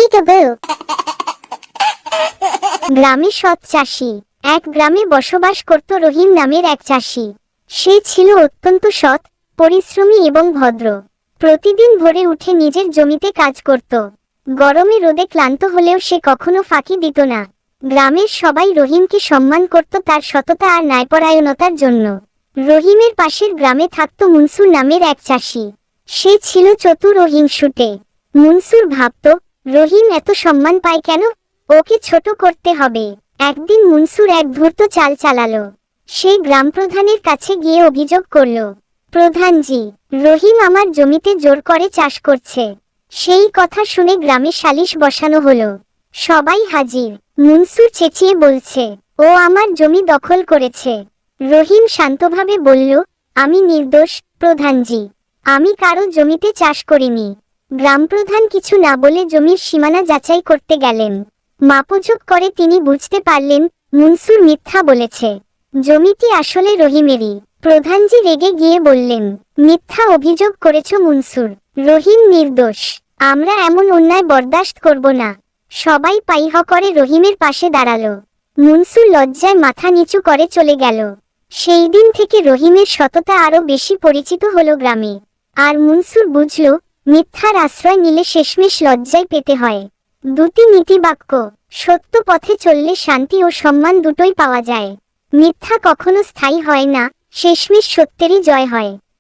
Peekaboo. গ্রামে সৎ চাষী। এক গ্রামে বসবাস করত রহিম নামের এক চাষী। সে ছিল অত্যন্ত সৎ, পরিশ্রমী এবং ভদ্র। প্রতিদিন ভোরে উঠে নিজের জমিতে কাজ করত। গরমে রোদে ক্লান্ত হলেও সে কখনো ফাঁকি দিত না। গ্রামের সবাই রহিমকে সম্মান করত তার সততা আর ন্যায়পরায়ণতার জন্য। রহিমের পাশের গ্রামে থাকত মুনসুর নামের এক চাষী। সে ছিল চতুর ও হিংসুটে। মুনসুর ভাবত, রহিম এত সম্মান পায় কেন? ওকে ছোট করতে হবে। একদিন মুনসুর এক ধূর্ত চাল চালালো। সে গ্রাম প্রধানের কাছে গিয়ে অভিযোগ করল, প্রধানজি, রহিম আমার জমিতে জোর করে চাষ করছে। সেই কথা শুনে গ্রামে সালিশ বসানো হলো। সবাই হাজির। মুনসুর চেঁচিয়ে বলছে, ও আমার জমি দখল করেছে। রহিম শান্তভাবে বলল, আমি নির্দোষ, প্রধানজি। আমি কারো জমিতে চাষ করিনি। গ্রামপ্রধান কিছু না বলে জমির সীমানা যাচাই করতে গেলেন। মাপজোক করে তিনি বুঝতে পারলেন, মুনসুর মিথ্যা বলেছে। জমিটি আসলে রহিমেরই। প্রধানজি রেগে গিয়ে বললেন, মিথ্যা অভিযোগ করেছ মুনসুর। রহিম নির্দোষ। আমরা এমন অন্যায় বরদাস্ত করব না। সবাই পাইহ করে রহিমের পাশে দাঁড়ালো। মুনসুর লজ্জায় মাথা নিচু করে চলে গেল। সেই দিন থেকে রহিমের সততা আরো বেশি পরিচিত হলো গ্রামে। আর মুনসুর বুঝল, মিথ্যার আশ্রয় নিলে শেষমেশ লজ্জায় পেতে হয়। দুটি নীতিবাক্য, সত্য পথে চললে শান্তি ও সম্মান দুটোই পাওয়া যায়। মিথ্যা কখনো স্থায়ী হয় না, শেষমেশ সত্যেরই জয় হয়।